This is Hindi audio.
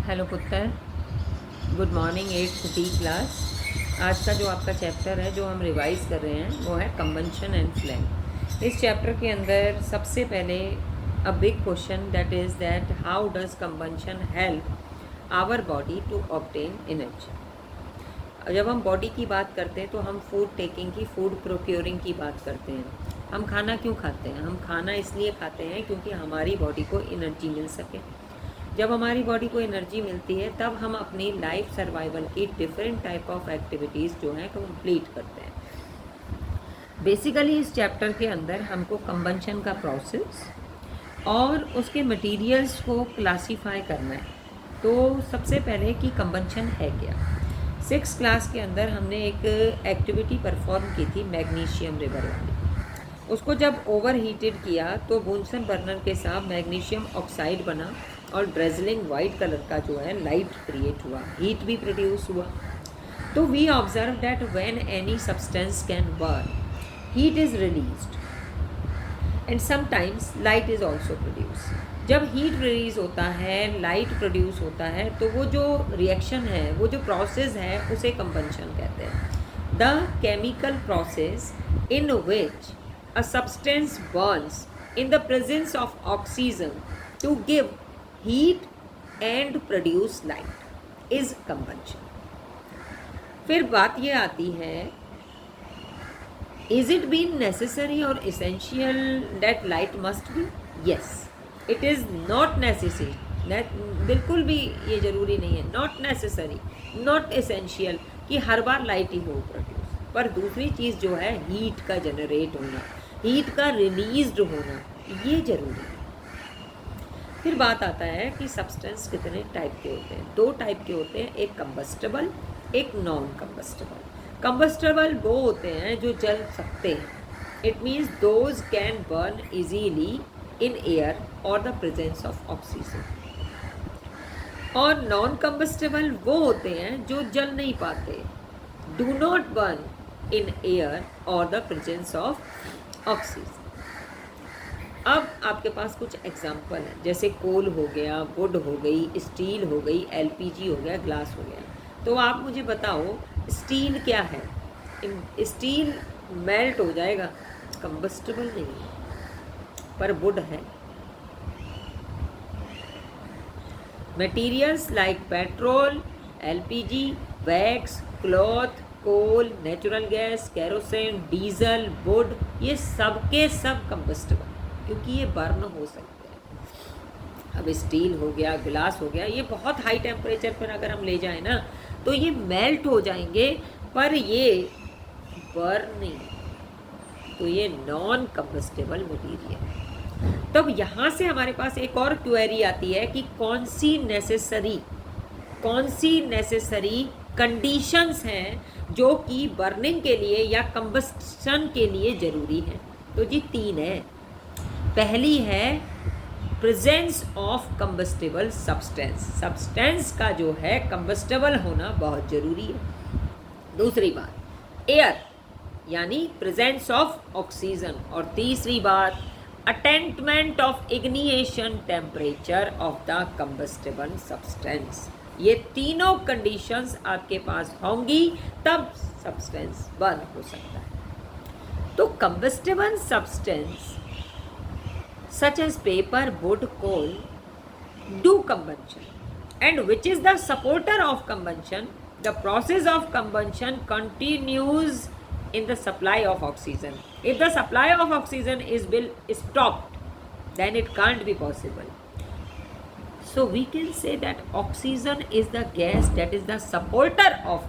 हेलो पुत्र, good morning 8th D class. आज का जो आपका चैप्टर है जो हम रिवाइज कर रहे हैं वो है कंबंशन एंड फ्लेम। इस चैप्टर के अंदर सबसे पहले a big question that is that how does combustion help our body to obtain energy. जब हम बॉडी की बात करते हैं तो हम फूड टेकिंग की, फूड प्रोक्योरिंग की बात करते हैं। हम खाना क्यों खाते हैं? हम खाना इसलिए खाते हैं क्योंकि हमारी बॉडी को एनर्जी मिल सके। जब हमारी बॉडी को एनर्जी मिलती है तब हम अपनी लाइफ सर्वाइवल की डिफरेंट टाइप ऑफ एक्टिविटीज़ जो हैं कंप्लीट करते हैं। बेसिकली इस चैप्टर के अंदर हमको कंबंशन का प्रोसेस और उसके मटेरियल्स को क्लासीफाई करना है। तो सबसे पहले कि कंबंशन है क्या। 6th क्लास के अंदर हमने एक एक्टिविटी परफॉर्म की थी मैग्नीशियम रिवर वाली। उसको जब ओवर हीटेड किया तो बुनसन बर्नर के साथ मैग्नीशियम ऑक्साइड बना और ड्रेजलिंग वाइट कलर का जो है लाइट क्रिएट हुआ, हीट भी प्रोड्यूस हुआ। तो we observe that when any substance can burn, heat is released and sometimes light is also produce. जब हीट रिलीज होता है, लाइट प्रोड्यूस होता है, तो वो जो रिएक्शन है, वो जो प्रोसेस है, उसे कंबंशन कहते हैं। The chemical process in which a substance burns in the presence of oxygen to give heat and produce light is combustion. फिर बात ये आती है, is it been necessary or essential that light must be? Yes, it is not necessary. बिल्कुल भी ये ज़रूरी नहीं है, not necessary, not essential कि हर बार लाइट ही हो प्रोड्यूस। पर दूसरी चीज़ जो है हीट का जनरेट होना, हीट का रिलीज्ड होना, ये ज़रूरी है। फिर बात आता है कि सब्सटेंस कितने टाइप के होते हैं। 2 टाइप के होते हैं, एक कंबस्टेबल, एक नॉन कंबस्टेबल। कंबस्टेबल वो होते हैं जो जल सकते हैं, it means those can burn easily in air और द प्रेजेंस ऑफ ऑक्सीजन। और नॉन कंबस्टेबल वो होते हैं जो जल नहीं पाते, do not burn in air or the presence of oxygen। अब आपके पास कुछ एग्जाम्पल है, जैसे कोल हो गया, वुड हो गई, स्टील हो गई, एलपीजी हो गया, ग्लास हो गया। तो आप मुझे बताओ स्टील क्या है? स्टील मेल्ट हो जाएगा, कंबस्टेबल नहीं है। पर वुड है। Materials like petrol, LPG, wax, cloth, coal, natural gas, kerosene, diesel, wood, ये सब के सब कंबस्टेबल क्योंकि ये बर्न हो सकते हैं। अब स्टील हो गया, ग्लास हो गया, ये बहुत हाई टेम्परेचर पर अगर हम ले जाएं ना तो ये मेल्ट हो जाएंगे, पर ये बर्न नहीं, तो ये नॉन कंबस्टेबल मटीरियल। तब यहाँ से हमारे पास एक और क्वेरी आती है कि कौन सी नेसेसरी कंडीशंस हैं जो कि बर्निंग के लिए या कंबस्शन के लिए ज़रूरी है। तो जी 3 है। पहली है प्रेजेंस ऑफ कंबस्टेबल सब्सटेंस का जो है कंबस्टेबल होना बहुत ज़रूरी है। दूसरी बात एयर यानी प्रेजेंस ऑफ ऑक्सीजन। और तीसरी बात attainment of ignition temperature of the combustible substance. ये तीनों कंडीशंस आपके पास होंगी तब सब्सटेंस बर्न हो सकता है। तो combustible substance such as paper, wood, coal do combustion and which is the supporter of combustion. The process of combustion continues in the supply of oxygen. If the supply of oxygen is stopped, then it can't be possible. So we can say that oxygen is the gas that is the supporter of